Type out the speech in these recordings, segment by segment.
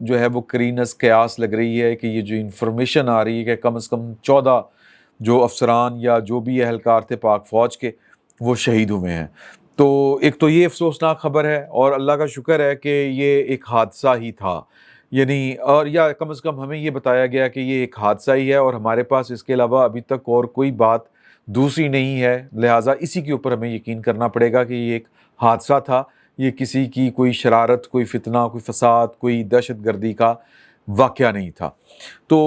جو ہے وہ قرین از قیاس لگ رہی ہے کہ یہ جو انفارمیشن آ رہی ہے کہ کم از کم 14 جو افسران یا جو بھی اہلکار تھے پاک فوج کے وہ شہید ہوئے ہیں. تو ایک تو یہ افسوسناک خبر ہے، اور اللہ کا شکر ہے کہ یہ ایک حادثہ ہی تھا، یعنی اور یا کم از کم ہمیں یہ بتایا گیا کہ یہ ایک حادثہ ہی ہے اور ہمارے پاس اس کے علاوہ ابھی تک اور کوئی بات دوسری نہیں ہے، لہٰذا اسی کے اوپر ہمیں یقین کرنا پڑے گا کہ یہ ایک حادثہ تھا، یہ کسی کی کوئی شرارت، کوئی فتنہ، کوئی فساد، کوئی دہشت گردی کا واقعہ نہیں تھا. تو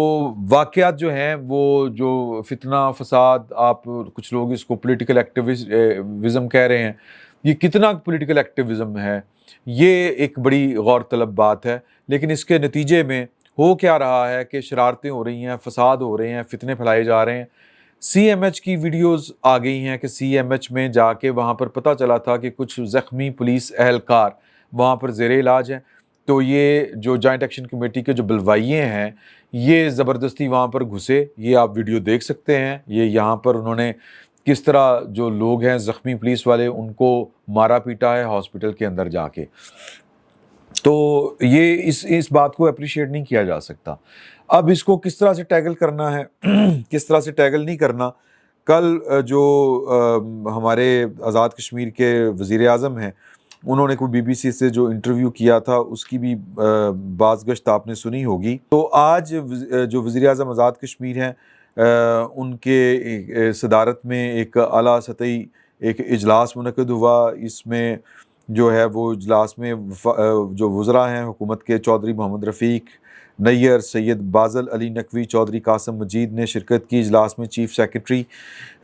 واقعات جو ہیں وہ جو فتنہ فساد، آپ کچھ لوگ اس کو پولیٹیکل ایکٹیویزم کہہ رہے ہیں، یہ کتنا پولیٹیکل ایکٹیویزم ہے یہ ایک بڑی غور طلب بات ہے. لیکن اس کے نتیجے میں ہو کیا رہا ہے کہ شرارتیں ہو رہی ہیں، فساد ہو رہے ہیں، فتنے پھیلائے جا رہے ہیں. سی ایم ایچ کی ویڈیوز آ گئی ہیں کہ سی ایم ایچ میں جا کے وہاں پر پتہ چلا تھا کہ کچھ زخمی پولیس اہلکار وہاں پر زیر علاج ہیں. تو یہ جو جوائنٹ ایکشن کمیٹی کے جو بلوائیے ہیں یہ زبردستی وہاں پر گھسے، یہ آپ ویڈیو دیکھ سکتے ہیں. یہ یہاں پر انہوں نے کس طرح جو لوگ ہیں زخمی پولیس والے ان کو مارا پیٹا ہے ہاسپٹل کے اندر جا کے. تو یہ اس بات کو اپریشیٹ نہیں کیا جا سکتا. اب اس کو کس طرح سے ٹیکل کرنا ہے کس طرح سے ٹیکل نہیں کرنا. کل جو ہمارے آزاد کشمیر کے وزیر اعظم ہیں انہوں نے کوئی بی بی سی سے جو انٹرویو کیا تھا اس کی بھی بعض گشت آپ نے سنی ہوگی. تو آج جو وزیر اعظم آزاد کشمیر ہیں ان کے صدارت میں ایک اعلیٰ سطحی ایک اجلاس منعقد ہوا. اس میں جو ہے وہ اجلاس میں جو وزراء ہیں حکومت کے چودھری محمد رفیق نیئر، سید بازل علی نقوی، چودھری قاسم مجید نے شرکت کی. اجلاس میں chief secretary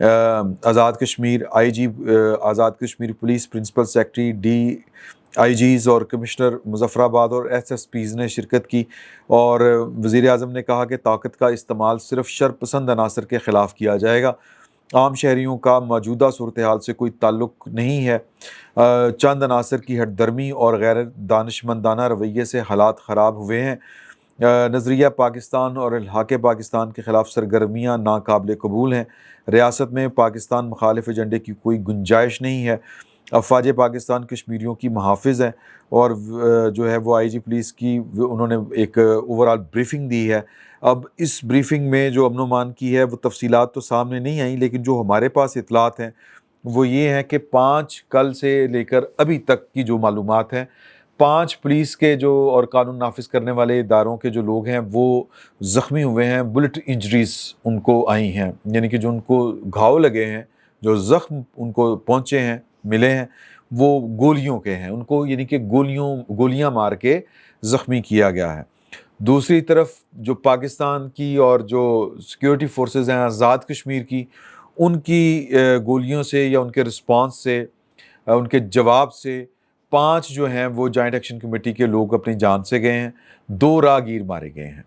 Azad Kashmir, I G Azad Kashmir police, principal secretary, D I Gs اور کمشنر مظفر آباد اور ایس ایس پیز نے شرکت کی. اور وزیر اعظم نے کہا کہ طاقت کا استعمال صرف شر پسند عناصر کے خلاف کیا جائے گا، عام شہریوں کا موجودہ صورتحال سے کوئی تعلق نہیں ہے. چند عناصر کی ہٹ درمی اور غیر دانشمندانہ رویے سے حالات خراب ہوئے ہیں. نظریہ پاکستان اور الحاق پاکستان کے خلاف سرگرمیاں ناقابل قبول ہیں. ریاست میں پاکستان مخالف ایجنڈے کی کوئی گنجائش نہیں ہے. افواج پاکستان کشمیریوں کی محافظ ہیں. اور جو ہے وہ آئی جی پولیس کی انہوں نے ایک اوورآل بریفنگ دی ہے. اب اس بریفنگ میں جو امن و امان کی ہے وہ تفصیلات تو سامنے نہیں آئیں، لیکن جو ہمارے پاس اطلاعات ہیں وہ یہ ہیں کہ 5 کل سے لے کر ابھی تک کی جو معلومات ہیں 5 پولیس کے جو اور قانون نافذ کرنے والے اداروں کے جو لوگ ہیں وہ زخمی ہوئے ہیں. بلٹ انجریز ان کو آئی ہیں، یعنی کہ جو ان کو گھاؤ لگے ہیں، جو زخم ان کو پہنچے ہیں، ملے ہیں، وہ گولیوں کے ہیں. ان کو یعنی کہ گولیاں مار کے زخمی کیا گیا ہے. دوسری طرف جو پاکستان کی اور جو سیکیورٹی فورسز ہیں آزاد کشمیر کی، ان کی گولیوں سے یا ان کے رسپانس سے، ان کے جواب سے 5 جو ہیں وہ جوائنٹ ایکشن کمیٹی کے لوگ اپنی جان سے گئے ہیں، 2 راہگیر مارے گئے ہیں.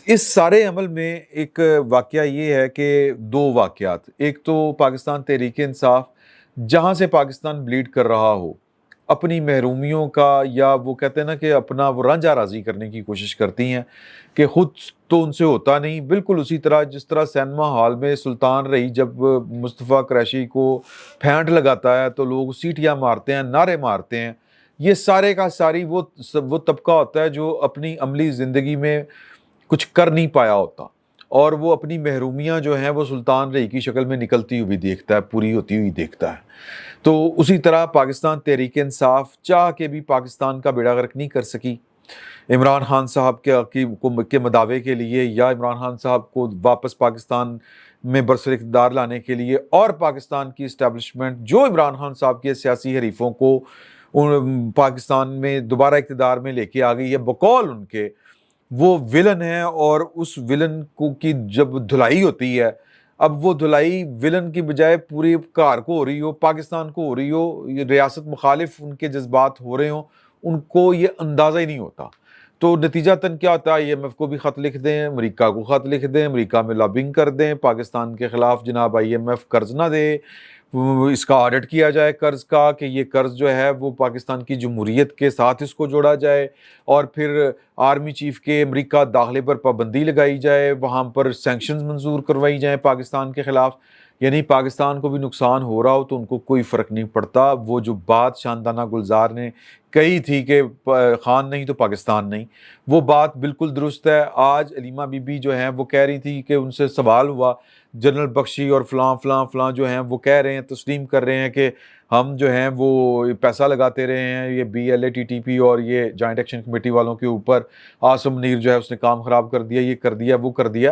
اس سارے عمل میں ایک واقعہ یہ ہے کہ 2 واقعات، ایک تو پاکستان تحریک انصاف جہاں سے پاکستان بلیڈ کر رہا ہو اپنی محرومیوں کا، یا وہ کہتے ہیں نا کہ اپنا وہ رانجھا راضی کرنے کی کوشش کرتی ہیں کہ خود تو ان سے ہوتا نہیں. بالکل اسی طرح جس طرح سینما ہال میں سلطان رہی جب مصطفیٰ قریشی کو پھینٹ لگاتا ہے تو لوگ سیٹیاں مارتے ہیں، نعرے مارتے ہیں. یہ سارے کا ساری وہ طبقہ ہوتا ہے جو اپنی عملی زندگی میں کچھ کر نہیں پایا ہوتا، اور وہ اپنی محرومیاں جو ہیں وہ سلطان رہی کی شکل میں نکلتی ہوئی دیکھتا ہے، پوری ہوتی ہوئی دیکھتا ہے. تو اسی طرح پاکستان تحریک انصاف چاہ کے بھی پاکستان کا بیڑا غرق نہیں کر سکی. عمران خان صاحب کے مداوے کے لیے، یا عمران خان صاحب کو واپس پاکستان میں برسر اقتدار لانے کے لیے، اور پاکستان کی اسٹیبلشمنٹ جو عمران خان صاحب کے سیاسی حریفوں کو پاکستان میں دوبارہ اقتدار میں لے کے آ گئی ہے بقول ان کے، وہ ولن ہے. اور اس ولن کی جب دھلائی ہوتی ہے، اب وہ دھلائی ولن کی بجائے پوری کار کو ہو رہی ہو، پاکستان کو ہو رہی ہو، یہ ریاست مخالف ان کے جذبات ہو رہے ہوں، ان کو یہ اندازہ ہی نہیں ہوتا. تو نتیجہ تن کیا ہوتا ہے؟ آئی ایم ایف کو بھی خط لکھ دیں، امریکہ کو خط لکھ دیں، امریکہ میں لابنگ کر دیں پاکستان کے خلاف، جناب آئی ایم ایف قرض نہ دے، اس کا آڈٹ کیا جائے قرض کا، کہ یہ قرض جو ہے وہ پاکستان کی جمہوریت کے ساتھ اس کو جوڑا جائے، اور پھر آرمی چیف کے امریکہ داخلے پر پابندی لگائی جائے، وہاں پر سینکشنز منظور کروائی جائیں پاکستان کے خلاف. یعنی پاکستان کو بھی نقصان ہو رہا ہو تو ان کو کوئی فرق نہیں پڑتا. وہ جو بات شاندانہ گلزار نے کہی تھی کہ خان نہیں تو پاکستان نہیں, وہ بات بالکل درست ہے. آج علیمہ بی بی جو ہیں وہ کہہ رہی تھی کہ ان سے سوال ہوا, جنرل بخشی اور فلاں فلاں فلاں جو ہیں وہ کہہ رہے ہیں, تسلیم کر رہے ہیں کہ ہم جو ہیں وہ پیسہ لگاتے رہے ہیں یہ BLATTP اور یہ جوائنٹ ایکشن کمیٹی والوں کے اوپر. عاصم منیر جو ہے اس نے کام خراب کر دیا, یہ کر دیا وہ کر دیا.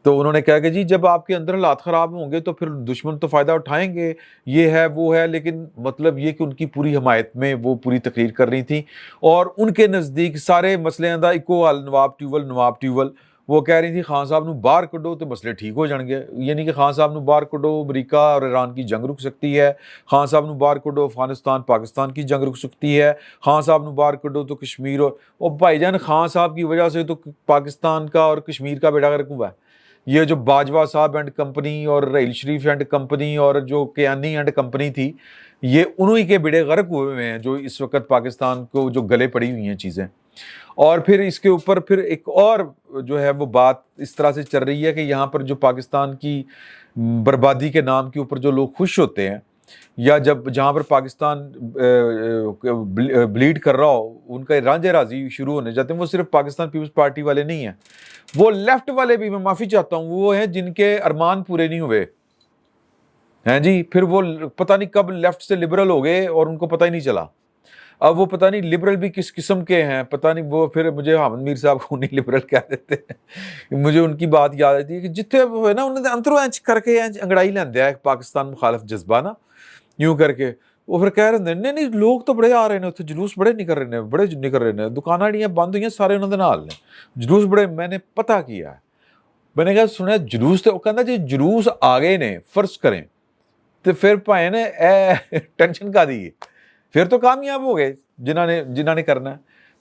تو انہوں نے کہا کہ جی جب آپ کے اندر حالات خراب ہوں گے تو پھر دشمن تو فائدہ اٹھائیں گے, یہ ہے وہ ہے. لیکن مطلب یہ کہ ان کی پوری حمایت میں وہ پوری تقریر کر رہی تھیں, اور ان کے نزدیک سارے مسئلے اندر اکو حل نواب ٹیول. وہ کہہ رہی تھی خان صاحب نو باہر کڈو تو مسئلے ٹھیک ہو جان گے, یعنی کہ خان صاحب نو باہر کڈو امریکہ اور ایران کی جنگ رک سکتی ہے, خان صاحب نو باہر کڈو افغانستان پاکستان کی جنگ رک سکتی ہے, خان صاحب نو باہر کڈو تو کشمیر اور بھائی جان خان صاحب کی وجہ سے تو پاکستان کا اور کشمیر کا بیڑا غرق ہوا ہے. یہ جو باجوہ صاحب اینڈ کمپنی اور رحیل شریف اینڈ کمپنی اور جو کیانی اینڈ کمپنی تھی, یہ انہی کے بیڑے غرق ہوئے ہوئے ہیں جو اس وقت پاکستان کو جو گلے پڑی ہوئی ہیں چیزیں. اور پھر اس کے اوپر پھر ایک اور جو ہے وہ بات اس طرح سے چل رہی ہے کہ یہاں پر جو پاکستان کی بربادی کے نام کے اوپر جو لوگ خوش ہوتے ہیں, یا جہاں پر پاکستان بلیڈ کر رہا ہو, ان کا رانجھے راضی شروع ہونے جاتے ہیں. وہ صرف پاکستان پیپلز پارٹی والے نہیں ہیں, وہ لیفٹ والے بھی, میں معافی چاہتا ہوں, وہ ہیں جن کے ارمان پورے نہیں ہوئے ہیں جی. پھر وہ پتہ نہیں کب لیفٹ سے لبرل ہو گئے اور ان کو پتہ ہی نہیں چلا. اب وہ پتہ نہیں لبرل بھی کس قسم کے ہیں, پتہ نہیں. وہ پھر مجھے حامد میر صاحب کو نہیں لبرل کہہ دیتے ہیں. مجھے ان کی بات یاد آتی ہے کہ جتنے وہ ہے نا انہوں نے انترو اینچ کر کے انگڑائی لیندے ہے پاکستان مخالف جذبہ نا, یوں کر کے. وہ پھر کہہ رہے ہیں نہیں لوگ تو بڑے آ رہے ہیں, اتنے جلوس بڑے نکل رہے ہیں, بڑے نکل رہے ہیں, دکاناں جڑیاں بند ہوئی ہیں سارے انہوں نے نال نے, جلوس بڑے. میں نے پتہ کیا ہے, میں نے کہا سنیا جلوس تو کہنا جی جلوس آگے نے فرض کریں تو پھر پائے نے ٹینشن کا دی, پھر تو کامیاب ہو گئے جنہوں نے کرنا ہے.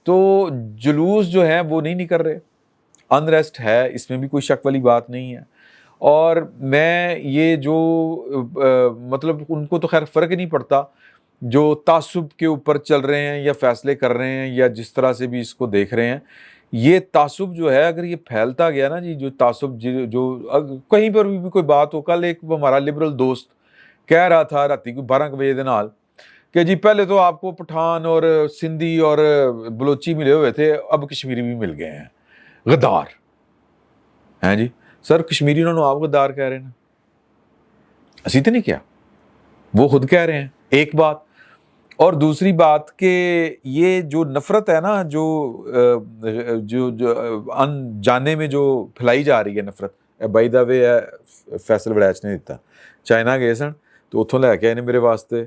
تو جلوس جو ہیں وہ نہیں نکل رہے, انریسٹ ہے, اس میں بھی کوئی شک والی بات نہیں ہے. اور میں یہ جو مطلب ان کو تو خیر فرق ہی نہیں پڑتا جو تعصب کے اوپر چل رہے ہیں یا فیصلے کر رہے ہیں یا جس طرح سے بھی اس کو دیکھ رہے ہیں. یہ تعصب جو ہے اگر یہ پھیلتا گیا نا جی, جو تعصب جو کہیں پر بھی کوئی بات ہو. کل ایک ہمارا لبرل دوست کہہ رہا تھا راتی کو 12 بجے دے نال کہ جی پہلے تو آپ کو پٹھان اور سندھی اور بلوچی ملے ہوئے تھے, اب کشمیری بھی مل گئے ہیں, غدار ہیں جی. سر کشمیری انہوں نے آپ غدار کہہ رہے ہیں, اسی تو نہیں کیا, وہ خود کہہ رہے ہیں. ایک بات. اور دوسری بات کہ یہ جو نفرت ہے نا جو انجانے میں جو پھیلائی جا رہی ہے نفرت. بائی دا وے فیصل وڑیچ نے دیتا, چائنا گئے سن تو اتوں لے کے آئے نے میرے واسطے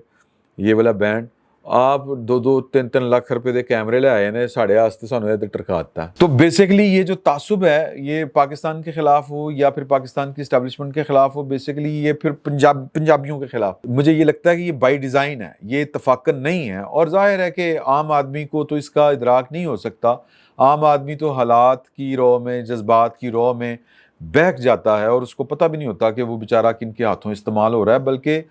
یہ والا بینڈ. آپ 2-3 لاکھ روپے دے کیمرے لے آئے نے, ساڑھے واسطے سانوں یہ ٹرکا دیتا. تو بیسیکلی یہ جو تعصب ہے یہ پاکستان کے خلاف ہو یا پھر پاکستان کی اسٹیبلشمنٹ کے خلاف ہو, بیسیکلی یہ پھر پنجابیوں کے خلاف. مجھے یہ لگتا ہے کہ یہ بائی ڈیزائن ہے, یہ اتفاقاً نہیں ہے. اور ظاہر ہے کہ عام آدمی کو تو اس کا ادراک نہیں ہو سکتا. عام آدمی تو حالات کی رو میں, جذبات کی رو میں بہک جاتا ہے اور اس کو پتہ بھی نہیں ہوتا کہ وہ بیچارہ کن کے ہاتھوں استعمال ہو رہا ہے. بلکہ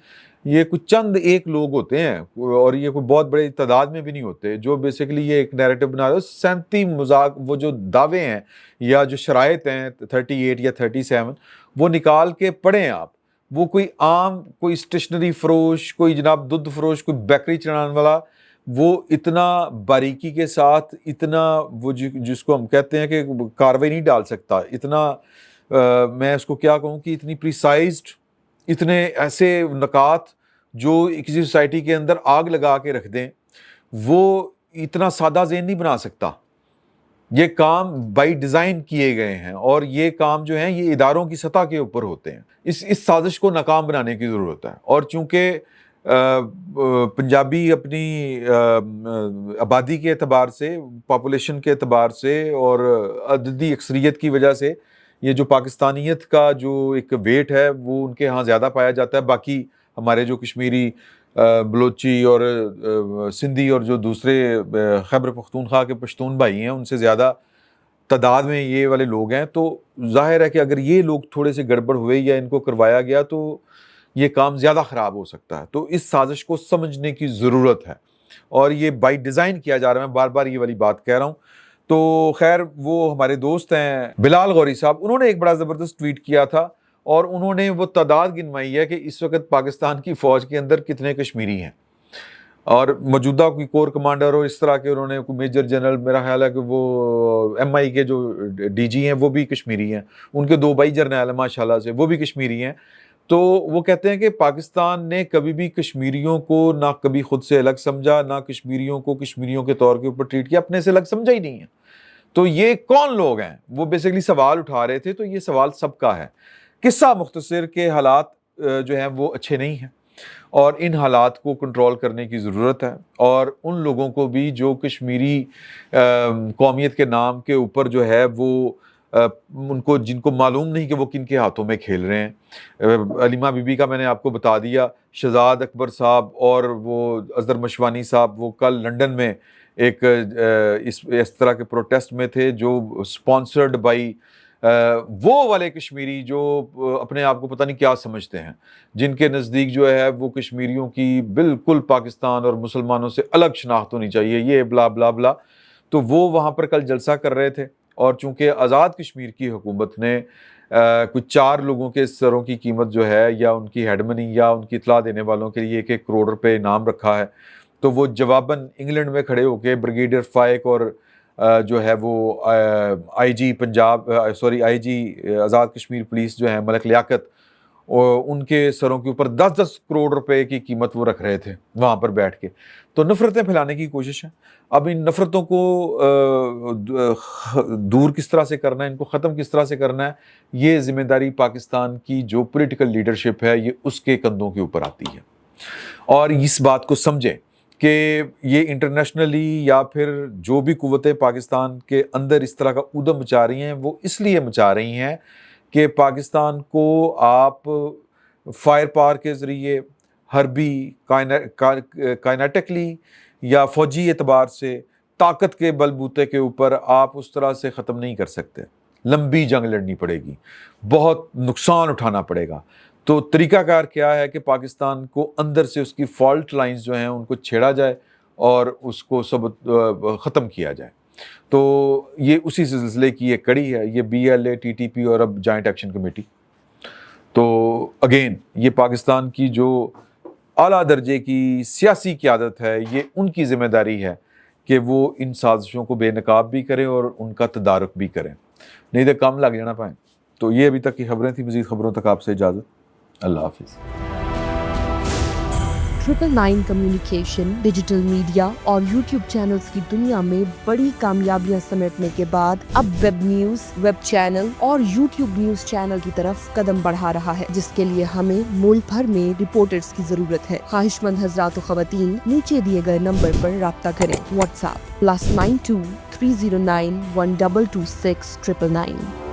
یہ کچھ چند ایک لوگ ہوتے ہیں اور یہ کوئی بہت بڑے تعداد میں بھی نہیں ہوتے جو بیسیکلی یہ ایک نیریٹو بنا رہے. 37 مذاق وہ جو دعوے ہیں یا جو شرائط ہیں 38 یا 37 وہ نکال کے پڑھیں آپ. وہ کوئی عام کوئی اسٹیشنری فروش, کوئی جناب دودھ فروش, کوئی بیکری چلانے والا وہ اتنا باریکی کے ساتھ اتنا وہ جس کو ہم کہتے ہیں کہ کاروائی نہیں ڈال سکتا. اتنا میں اس کو کیا کہوں کہ اتنی پریسائزڈ, اتنے ایسے نکات جو کسی سوسائٹی کے اندر آگ لگا کے رکھ دیں, وہ اتنا سادہ ذہن نہیں بنا سکتا. یہ کام بائی ڈیزائن کیے گئے ہیں اور یہ کام جو ہیں یہ اداروں کی سطح کے اوپر ہوتے ہیں. اس سازش کو ناکام بنانے کی ضرورت ہے. اور چونکہ پنجابی اپنی آبادی کے اعتبار سے, پاپولیشن کے اعتبار سے اور عددی اکثریت کی وجہ سے یہ جو پاکستانیت کا جو ایک ویٹ ہے وہ ان کے ہاں زیادہ پایا جاتا ہے. باقی ہمارے جو کشمیری, بلوچی اور سندھی اور جو دوسرے خیبر پختونخوا کے پشتون بھائی ہیں ان سے زیادہ تعداد میں یہ والے لوگ ہیں. تو ظاہر ہے کہ اگر یہ لوگ تھوڑے سے گڑبڑ ہوئے یا ان کو کروایا گیا تو یہ کام زیادہ خراب ہو سکتا ہے. تو اس سازش کو سمجھنے کی ضرورت ہے اور یہ بائی ڈیزائن کیا جا رہا ہے. میں بار بار یہ والی بات کہہ رہا ہوں. تو خیر وہ ہمارے دوست ہیں بلال غوری صاحب, انہوں نے ایک بڑا زبردست ٹویٹ کیا تھا اور انہوں نے وہ تعداد گنوائی ہے کہ اس وقت پاکستان کی فوج کے اندر کتنے کشمیری ہیں، اور موجودہ کوئی کور کمانڈر ہو اس طرح کے، انہوں نے کوئی میجر جنرل، میرا خیال ہے کہ وہ ایم آئی کے جو ڈی جی ہیں وہ بھی کشمیری ہیں، ان کے 2 بھائی جرنیل ہیں ماشاءاللہ سے، وہ بھی کشمیری ہیں. تو وہ کہتے ہیں کہ پاکستان نے کبھی بھی کشمیریوں کو نہ کبھی خود سے الگ سمجھا، نہ کشمیریوں کو کشمیریوں کے طور کے اوپر ٹریٹ کیا، اپنے سے الگ سمجھا ہی نہیں ہے. تو یہ کون لوگ ہیں؟ وہ بیسیکلی سوال اٹھا رہے تھے. تو یہ سوال سب کا ہے. قصہ مختصر کے حالات جو ہیں وہ اچھے نہیں ہیں، اور ان حالات کو کنٹرول کرنے کی ضرورت ہے، اور ان لوگوں کو بھی جو کشمیری قومیت کے نام کے اوپر جو ہے وہ ان کو، جن کو معلوم نہیں کہ وہ کن کے ہاتھوں میں کھیل رہے ہیں. علیمہ بی بی کا میں نے آپ کو بتا دیا، شہزاد اکبر صاحب اور وہ اظہر مشوانی صاحب وہ کل لنڈن میں ایک اس طرح کے پروٹیسٹ میں تھے جو سپانسرڈ بائی وہ والے کشمیری جو اپنے آپ کو پتہ نہیں کیا سمجھتے ہیں، جن کے نزدیک جو ہے وہ کشمیریوں کی بالکل پاکستان اور مسلمانوں سے الگ شناخت ہونی چاہیے، یہ بلا بلا بلا. تو وہ وہاں پر کل جلسہ کر رہے تھے، اور چونکہ آزاد کشمیر کی حکومت نے کچھ 4 لوگوں کے سروں کی قیمت جو ہے، یا ان کی ہیڈ منی یا ان کی اطلاع دینے والوں کے لیے 1 کروڑ روپے انعام رکھا ہے. تو وہ جواباً انگلینڈ میں کھڑے ہو کے بریگیڈیئر فائق اور جو ہے وہ آئی جی پنجاب آئی جی آزاد کشمیر پولیس جو ہے ملک لیاقت، ان کے سروں کے اوپر 10-10 کروڑ روپے کی قیمت وہ رکھ رہے تھے وہاں پر بیٹھ کے. تو نفرتیں پھیلانے کی کوشش ہے. اب ان نفرتوں کو دور کس طرح سے کرنا ہے، ان کو ختم کس طرح سے کرنا ہے، یہ ذمہ داری پاکستان کی جو پولیٹیکل لیڈرشپ ہے یہ اس کے کندھوں کے اوپر آتی ہے. اور اس بات کو سمجھیں کہ یہ انٹرنیشنلی یا پھر جو بھی قوتیں پاکستان کے اندر اس طرح کا ادھم مچا رہی ہیں، وہ اس لیے مچا رہی ہیں کہ پاکستان کو آپ فائر پاور کے ذریعے، حربی، کائنیٹکلی یا فوجی اعتبار سے، طاقت کے بل بوتے کے اوپر آپ اس طرح سے ختم نہیں کر سکتے. لمبی جنگ لڑنی پڑے گی، بہت نقصان اٹھانا پڑے گا. تو طریقہ کار کیا ہے کہ پاکستان کو اندر سے اس کی فالٹ لائنز جو ہیں ان کو چھیڑا جائے اور اس کو سب ختم کیا جائے. تو یہ اسی سلسلے کی ایک کڑی ہے، یہ B L A, T T P اور اب جوائنٹ ایکشن کمیٹی. تو اگین یہ پاکستان کی جو اعلیٰ درجے کی سیاسی قیادت ہے، یہ ان کی ذمہ داری ہے کہ وہ ان سازشوں کو بے نقاب بھی کریں اور ان کا تدارک بھی کریں، نہیں تو کام لگ جانا پائیں. تو یہ ابھی تک کی خبریں تھیں. مزید خبروں تک آپ سے اجازت. اللہ حافظ. 999 کمیونیکیشن، ڈیجیٹل میڈیا اور یوٹیوب چینلز کی دنیا میں بڑی کامیابیاں سمیٹنے کے بعد اب ویب نیوز، ویب چینل اور یوٹیوب نیوز چینل کی طرف قدم بڑھا رہا ہے، جس کے لیے ہمیں ملک بھر میں رپورٹرز کی ضرورت ہے. خواہش مند حضرات و خواتین نیچے دیے گئے نمبر پر رابطہ کریں. What's app +92 309 1226 999.